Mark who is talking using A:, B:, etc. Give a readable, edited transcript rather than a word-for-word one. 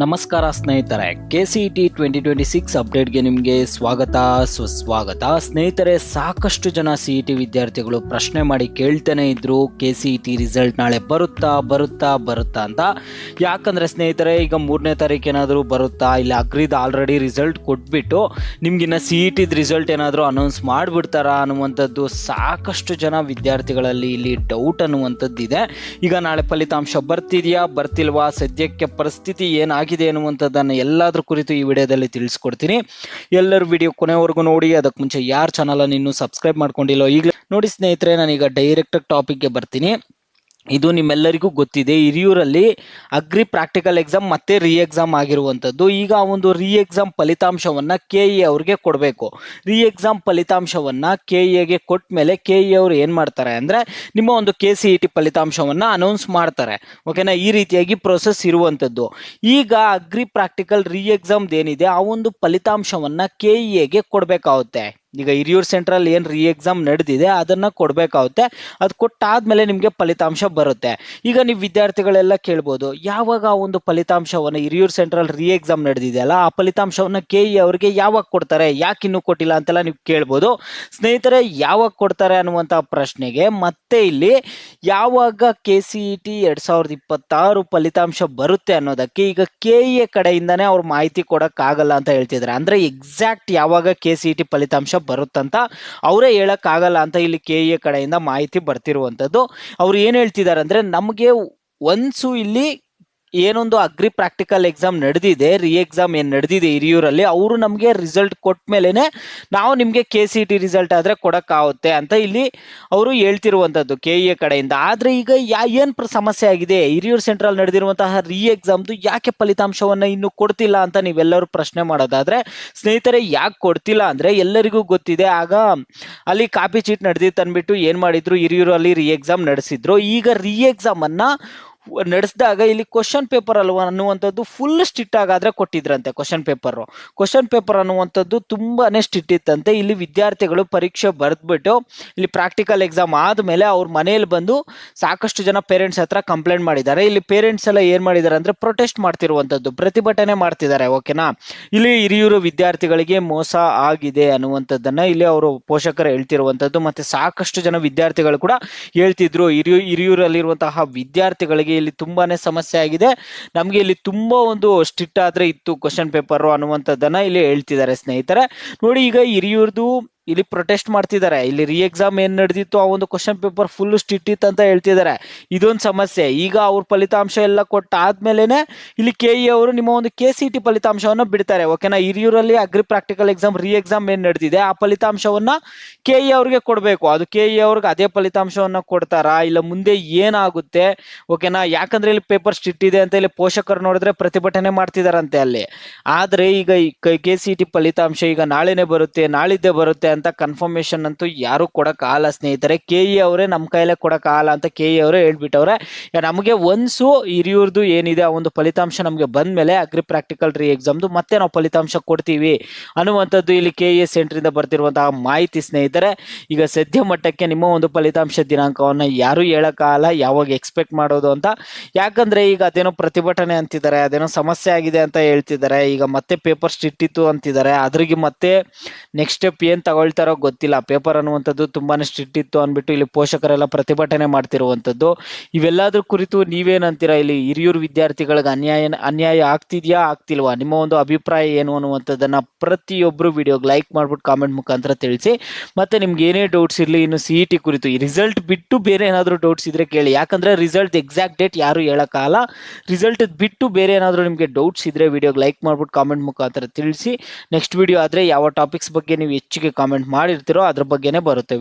A: ನಮಸ್ಕಾರ ಸ್ನೇಹಿತರೆ, KCET 2026 ಅಪ್ಡೇಟ್ಗೆ ನಿಮಗೆ ಸ್ವಾಗತ ಸುಸ್ವಾಗತ. ಸ್ನೇಹಿತರೆ, ಸಾಕಷ್ಟು ಜನ CET ವಿದ್ಯಾರ್ಥಿಗಳು ಪ್ರಶ್ನೆ ಮಾಡಿ ಕೇಳ್ತಾನೆ ಇದ್ರು KCET ರಿಸಲ್ಟ್ ನಾಳೆ ಬರುತ್ತಾ ಅಂತ. ಯಾಕಂದರೆ ಸ್ನೇಹಿತರೆ, ಈಗ 3ನೇ ತಾರೀಕು ಏನಾದರೂ ಬರುತ್ತಾ, ಇಲ್ಲ ಅಗ್ರಿದ ಆಲ್ರೆಡಿ ರಿಸಲ್ಟ್ ಕೊಟ್ಬಿಟ್ಟು ನಿಮಗಿನ್ನ CET ರಿಸಲ್ಟ್ ಏನಾದರೂ ಅನೌನ್ಸ್ ಮಾಡಿಬಿಡ್ತಾರಾ ಅನ್ನುವಂಥದ್ದು ಸಾಕಷ್ಟು ಜನ ವಿದ್ಯಾರ್ಥಿಗಳಲ್ಲಿ ಇಲ್ಲಿ ಡೌಟ್ ಅನ್ನುವಂಥದ್ದಿದೆ. ಈಗ ನಾಳೆ ಫಲಿತಾಂಶ ಬರ್ತಿಲ್ವಾ, ಸದ್ಯಕ್ಕೆ ಪರಿಸ್ಥಿತಿ ಏನಾಗಿದೆ ಅನ್ನುವಂಥದ್ದನ್ನು ಎಲ್ಲಾದ್ರ ಕುರಿತು ಈ ವಿಡಿಯೋದಲ್ಲಿ ತಿಳಿಸ್ಕೊಡ್ತೀನಿ. ಎಲ್ಲರೂ ವಿಡಿಯೋ ಕೊನೆವರೆಗೂ ನೋಡಿ. ಅದಕ್ಕೆ ಮುಂಚೆ ಯಾರು ಚಾನಲನ್ನು ಇನ್ನೂ ಸಬ್ಸ್ಕ್ರೈಬ್ ಮಾಡ್ಕೊಂಡಿಲ್ಲೋ ಈಗಲೇ ನೋಡಿ ಸ್ನೇಹಿತರೆ. ನಾನೀಗ ಡೈರೆಕ್ಟ್ ಟಾಪಿಕ್ಗೆ ಬರ್ತೀನಿ. ಇದು ನಿಮ್ಮೆಲ್ಲರಿಗೂ ಗೊತ್ತಿದೆ, ಹಿರಿಯೂರಲ್ಲಿ ಅಗ್ರಿ ಪ್ರಾಕ್ಟಿಕಲ್ ಎಕ್ಸಾಮ್ ಮತ್ತೆ ಎಕ್ಸಾಮ್ ಆಗಿರುವಂಥದ್ದು. ಈಗ ಆ ಒಂದು ಎಕ್ಸಾಮ್ ಫಲಿತಾಂಶವನ್ನು KE ಅವ್ರಿಗೆ ಕೊಡಬೇಕು. ಎಕ್ಸಾಮ್ ಫಲಿತಾಂಶವನ್ನು KEಗೆ ಕೊಟ್ಟ ಮೇಲೆ KE ಅವರು ಏನು ಮಾಡ್ತಾರೆ ಅಂದರೆ ನಿಮ್ಮ ಒಂದು KCET ಫಲಿತಾಂಶವನ್ನು ಅನೌನ್ಸ್ ಮಾಡ್ತಾರೆ. ಓಕೆನಾ, ಈ ರೀತಿಯಾಗಿ ಪ್ರೋಸೆಸ್ ಇರುವಂಥದ್ದು. ಈಗ ಅಗ್ರಿ ಪ್ರಾಕ್ಟಿಕಲ್ ಎಕ್ಸಾಮ್ದು ಏನಿದೆ ಆ ಒಂದು ಫಲಿತಾಂಶವನ್ನು KEಗೆ ಕೊಡಬೇಕಾಗುತ್ತೆ. ಈಗ ಹಿರಿಯೂರು ಸೆಂಟ್ರಲ್ ಏನು ಎಕ್ಸಾಮ್ ನಡೆದಿದೆ ಅದನ್ನು ಕೊಡಬೇಕಾಗುತ್ತೆ. ಅದು ಕೊಟ್ಟಾದ್ಮೇಲೆ ನಿಮಗೆ ಫಲಿತಾಂಶ ಬರುತ್ತೆ. ಈಗ ನೀವು ವಿದ್ಯಾರ್ಥಿಗಳೆಲ್ಲ ಕೇಳ್ಬೋದು, ಯಾವಾಗ ಆ ಒಂದು ಫಲಿತಾಂಶವನ್ನು ಹಿರಿಯೂರು ಸೆಂಟ್ರಲ್ ಎಕ್ಸಾಮ್ ನಡೆದಿದೆಯಲ್ಲ ಆ ಫಲಿತಾಂಶವನ್ನು KE ಅವರಿಗೆ ಯಾವಾಗ ಕೊಡ್ತಾರೆ, ಯಾಕೆ ಇನ್ನೂ ಕೊಟ್ಟಿಲ್ಲ ಅಂತೆಲ್ಲ ನೀವು ಕೇಳ್ಬೋದು. ಸ್ನೇಹಿತರೆ, ಯಾವಾಗ ಕೊಡ್ತಾರೆ ಅನ್ನುವಂಥ ಪ್ರಶ್ನೆಗೆ ಮತ್ತೆ ಇಲ್ಲಿ ಯಾವಾಗ KCET 2026 ಫಲಿತಾಂಶ ಬರುತ್ತೆ ಅನ್ನೋದಕ್ಕೆ ಈಗ KE ಕಡೆಯಿಂದನೇ ಅವ್ರು ಮಾಹಿತಿ ಕೊಡೋಕ್ಕಾಗಲ್ಲ ಅಂತ ಹೇಳ್ತಿದ್ದಾರೆ. ಅಂದರೆ ಎಕ್ಸಾಕ್ಟ್ ಯಾವಾಗ KCET ಫಲಿತಾಂಶ ಬರುತ್ತಂತ ಅವರೇ ಹೇಳಕ್ಕಾಗಲ್ಲ ಅಂತ ಇಲ್ಲಿ KE ಕಡೆಯಿಂದ ಮಾಹಿತಿ ಬರ್ತಿರುವಂಥದ್ದು. ಅವ್ರು ಏನು ಹೇಳ್ತಿದ್ದಾರೆ ಅಂದರೆ, ನಮಗೆ ಒನ್ಸು ಇಲ್ಲಿ ಏನೊಂದು ಅಗ್ರಿ ಪ್ರಾಕ್ಟಿಕಲ್ ಎಕ್ಸಾಮ್ ನಡೆದಿದೆ, ಎಕ್ಸಾಮ್ ಏನು ನಡೆದಿದೆ ಹಿರಿಯೂರಲ್ಲಿ, ಅವರು ನಮಗೆ ರಿಸಲ್ಟ್ ಕೊಟ್ಟ ಮೇಲೇ ನಾವು ನಿಮಗೆ KCET ರಿಸಲ್ಟ್ ಆದರೆ ಕೊಡೋಕ್ಕಾಗುತ್ತೆ ಅಂತ ಇಲ್ಲಿ ಅವರು ಹೇಳ್ತಿರುವಂಥದ್ದು KE ಕಡೆಯಿಂದ. ಆದರೆ ಈಗ ಏನು ಸಮಸ್ಯೆ ಆಗಿದೆ, ಹಿರಿಯೂರು ಸೆಂಟ್ರಲ್ ನಡೆದಿರುವಂತಹ ಎಕ್ಸಾಮ್ದು ಯಾಕೆ ಫಲಿತಾಂಶವನ್ನು ಇನ್ನೂ ಕೊಡ್ತಿಲ್ಲ ಅಂತ ನೀವೆಲ್ಲರೂ ಪ್ರಶ್ನೆ ಮಾಡೋದಾದರೆ, ಸ್ನೇಹಿತರೆ ಯಾಕೆ ಕೊಡ್ತಿಲ್ಲ ಅಂದರೆ ಎಲ್ಲರಿಗೂ ಗೊತ್ತಿದೆ, ಆಗ ಅಲ್ಲಿ ಕಾಪಿ ಚೀಟ್ ನಡೆದಿತ್ತು ಅಂದ್ಬಿಟ್ಟು ಏನು ಮಾಡಿದ್ರು, ಹಿರಿಯೂರಲ್ಲಿ ಎಕ್ಸಾಮ್ ನಡೆಸಿದ್ರು. ಈಗ ಎಕ್ಸಾಮನ್ನು ನಡೆಸಿದಾಗ ಇಲ್ಲಿ ಕ್ವಶನ್ ಪೇಪರ್ ಅಲ್ವಾ ಅನ್ನುವಂಥದ್ದು ಫುಲ್ ಸ್ಟ್ರಿಕ್ಟ್ ಆಗಾದ್ರೆ ಕೊಟ್ಟಿದ್ರಂತೆ. ಕ್ವಶನ್ ಪೇಪರ್ ಅನ್ನುವಂಥದ್ದು ತುಂಬಾನೇ ಸ್ಟ್ರಿಕ್ಟ್ ಇತ್ತಂತೆ. ಇಲ್ಲಿ ವಿದ್ಯಾರ್ಥಿಗಳು ಪರೀಕ್ಷೆ ಬರೆದ್ಬಿಟ್ಟು ಇಲ್ಲಿ ಪ್ರಾಕ್ಟಿಕಲ್ ಎಕ್ಸಾಮ್ ಆದಮೇಲೆ ಅವ್ರ ಮನೆಯಲ್ಲಿ ಬಂದು ಸಾಕಷ್ಟು ಜನ ಪೇರೆಂಟ್ಸ್ ಹತ್ರ ಕಂಪ್ಲೇಂಟ್ ಮಾಡಿದ್ದಾರೆ. ಇಲ್ಲಿ ಪೇರೆಂಟ್ಸ್ ಎಲ್ಲ ಏನು ಮಾಡಿದ್ದಾರೆ ಅಂದರೆ ಪ್ರೊಟೆಸ್ಟ್ ಮಾಡ್ತಿರುವಂಥದ್ದು, ಪ್ರತಿಭಟನೆ ಮಾಡ್ತಿದ್ದಾರೆ. ಓಕೆನಾ, ಇಲ್ಲಿ ಹಿರಿಯೂರು ವಿದ್ಯಾರ್ಥಿಗಳಿಗೆ ಮೋಸ ಆಗಿದೆ ಅನ್ನುವಂಥದ್ದನ್ನು ಇಲ್ಲಿ ಅವರು ಪೋಷಕರು ಹೇಳ್ತಿರುವಂಥದ್ದು. ಮತ್ತು ಸಾಕಷ್ಟು ಜನ ವಿದ್ಯಾರ್ಥಿಗಳು ಕೂಡ ಹೇಳ್ತಿದ್ರು, ಹಿರಿಯೂರಲ್ಲಿರುವಂತಹ ವಿದ್ಯಾರ್ಥಿಗಳಿಗೆ ಇಲ್ಲಿ ತುಂಬಾನೇ ಸಮಸ್ಯೆ ಆಗಿದೆ, ನಮಗೆ ಇಲ್ಲಿ ತುಂಬಾ ಒಂದು ಸ್ಟ್ರಿಕ್ಟ್ ಆದ್ರೆ ಇತ್ತು ಕ್ವಶನ್ ಪೇಪರ್ ಅನ್ನುವಂಥದ್ದನ್ನ ಇಲ್ಲಿ ಹೇಳ್ತಿದ್ದಾರೆ. ಸ್ನೇಹಿತರೆ ನೋಡಿ, ಈಗ ಹಿರಿಯೂರ್ದು ಇಲ್ಲಿ ಪ್ರೊಟೆಸ್ಟ್ ಮಾಡ್ತಿದ್ದಾರೆ. ಇಲ್ಲಿ ಎಕ್ಸಾಮ್ ಏನು ನಡೆದಿತ್ತು ಆ ಒಂದು ಕ್ವಶನ್ ಪೇಪರ್ ಫುಲ್ ಸ್ಟ್ರಿಕ್ಟ್ ಇತ್ತು ಅಂತ ಹೇಳ್ತಿದ್ದಾರೆ. ಇದೊಂದು ಸಮಸ್ಯೆ. ಈಗ ಅವ್ರ ಫಲಿತಾಂಶ ಎಲ್ಲ ಕೊಟ್ಟಾದ್ಮೇಲೆ ಇಲ್ಲಿ KE ಅವರು ನಿಮ್ಮ ಒಂದು KCET ಫಲಿತಾಂಶವನ್ನು ಬಿಡ್ತಾರೆ. ಓಕೆನಾ, ಹಿರಿಯೂರಲ್ಲಿ ಅಗ್ರಿ ಪ್ರಾಕ್ಟಿಕಲ್ ಎಕ್ಸಾಮ್ ಏನು ನಡೆದಿದೆ ಆ ಫಲಿತಾಂಶವನ್ನ KE ಅವ್ರಿಗೆ ಕೊಡಬೇಕು. ಅದು KE ಅವ್ರಿಗೆ ಅದೇ ಫಲಿತಾಂಶವನ್ನ ಕೊಡ್ತಾರಾ, ಇಲ್ಲ ಮುಂದೆ ಏನಾಗುತ್ತೆ? ಓಕೆನಾ, ಯಾಕಂದ್ರೆ ಇಲ್ಲಿ ಪೇಪರ್ ಸ್ಟ್ರಿಕ್ಟ್ ಇದೆ ಅಂತ ಇಲ್ಲಿ ಪೋಷಕರು ನೋಡಿದ್ರೆ ಪ್ರತಿಭಟನೆ ಮಾಡ್ತಿದಾರಂತೆ ಅಲ್ಲಿ. ಆದ್ರೆ ಈಗ KCET ಫಲಿತಾಂಶ ಈಗ ನಾಳೆನೇ ಬರುತ್ತೆ, ನಾಳಿದ್ದೇ ಬರುತ್ತೆ ಅಂತ ಕನ್ಫರ್ಮೇಶನ್ ಅಂತೂ ಯಾರು ಕೊಡಕ್ಕಾಗಲ್ಲ ಸ್ನೇಹಿತರೆ. KE ಅವರೇ ನಮ್ಮ ಕೈಲೇ ಕೊಡಕ್ಕಾಗಲ್ಲ ಅಂತ KE ಅವರೇ ಹೇಳ್ಬಿಟ್ಟವ್ರೆ. ನಮಗೆ ಒನ್ಸು ಹಿರಿಯೂರ್ದು ಏನಿದೆ ಆ ಒಂದು ಫಲಿತಾಂಶ ನಮಗೆ ಬಂದ್ಮೇಲೆ ಅಗ್ರಿ ಪ್ರಾಕ್ಟಿಕಲ್ ಎಕ್ಸಾಮ್ದು ಮತ್ತೆ ನಾವು ಫಲಿತಾಂಶ ಕೊಡ್ತೀವಿ ಅನ್ನುವಂಥದ್ದು ಇಲ್ಲಿ KE ಸೆಂಟ್ರಿಂದ ಬರ್ತಿರುವಂತಹ ಮಾಹಿತಿ. ಸ್ನೇಹಿತರೆ, ಈಗ ಸದ್ಯ ಮಟ್ಟಕ್ಕೆ ನಿಮ್ಮ ಒಂದು ಫಲಿತಾಂಶ ದಿನಾಂಕವನ್ನು ಯಾರು ಹೇಳಕ್ಕಾಗಲ್ಲ, ಯಾವಾಗ ಎಕ್ಸ್ಪೆಕ್ಟ್ ಮಾಡೋದು ಅಂತ. ಯಾಕಂದ್ರೆ ಈಗ ಅದೇನೋ ಪ್ರತಿಭಟನೆ ಅಂತಿದ್ದಾರೆ, ಅದೇನೋ ಸಮಸ್ಯೆ ಆಗಿದೆ ಅಂತ ಹೇಳ್ತಿದ್ದಾರೆ. ಈಗ ಮತ್ತೆ ಪೇಪರ್ ಸ್ಟ್ರಿಕ್ಟ್ ಇತ್ತು ಅಂತಿದ್ದಾರೆ. ಅದ್ರಿಗೆ ಮತ್ತೆ ನೆಕ್ಸ್ಟ್ ಸ್ಟೆಪ್ ಏನ್ ತಗೊಳ್ತಾರೋ ಗೊತ್ತಿಲ್ಲ. ಪೇಪರ್ ಅನ್ನುವಂಥದ್ದು ತುಂಬಾನೇ ಸ್ಟ್ರಿಕ್ಟ್ ಇತ್ತು ಅಂದ್ಬಿಟ್ಟು ಇಲ್ಲಿ ಪೋಷಕರೆಲ್ಲ ಪ್ರತಿಭಟನೆ ಮಾಡ್ತಿರುವಂಥದ್ದು. ಇವೆಲ್ಲದ್ರ ಕುರಿತು ನೀವೇನಂತೀರಾ? ಇಲ್ಲಿ ಹಿರಿಯೂರು ವಿದ್ಯಾರ್ಥಿಗಳಿಗೆ ಅನ್ಯಾಯ ಆಗ್ತಿಲ್ವಾ? ನಿಮ್ಮ ಒಂದು ಅಭಿಪ್ರಾಯ ಏನು ಅನ್ನುವಂಥದ್ದನ್ನ ಪ್ರತಿಯೊಬ್ಬರು ವಿಡಿಯೋಗೆ ಲೈಕ್ ಮಾಡ್ಬಿಟ್ಟು ಕಾಮೆಂಟ್ ಮುಖಾಂತರ ತಿಳಿಸಿ. ಮತ್ತೆ ನಿಮ್ಗೆ ಏನೇ ಡೌಟ್ಸ್ ಇರಲಿ, ಇನ್ನು CET ಕುರಿತು ಈ ರಿಸಲ್ಟ್ ಬಿಟ್ಟು ಬೇರೆ ಏನಾದರೂ ಡೌಟ್ಸ್ ಇದ್ರೆ ಕೇಳಿ. ಯಾಕಂದ್ರೆ ರಿಸಲ್ಟ್ ಎಕ್ಸಾಕ್ಟ್ ಡೇಟ್ ಯಾರು ಹೇಳಕ್ಕಾಗಲ್ಲ. ರಿಸಲ್ಟ್ ಬಿಟ್ಟು ಬೇರೆ ಏನಾದರೂ ನಿಮಗೆ ಡೌಟ್ಸ್ ಇದ್ರೆ ವಿಡಿಯೋಗೆ ಲೈಕ್ ಮಾಡ್ಬಿಟ್ಟು ಕಾಮೆಂಟ್ ಮುಖಾಂತರ ತಿಳಿಸಿ. ನೆಕ್ಸ್ಟ್ ವಿಡಿಯೋ ಆದ್ರೆ ಯಾವ ಟಾಪಿಕ್ಸ್ ಬಗ್ಗೆ ನೀವು ಹೆಚ್ಚಿಗೆ ಕಾಮೆಂಟ್ ಮಾಡಿರ್ತೀರೋ ಅದ್ರ ಬಗ್ಗೆನೇ ಬರುತ್ತೆ.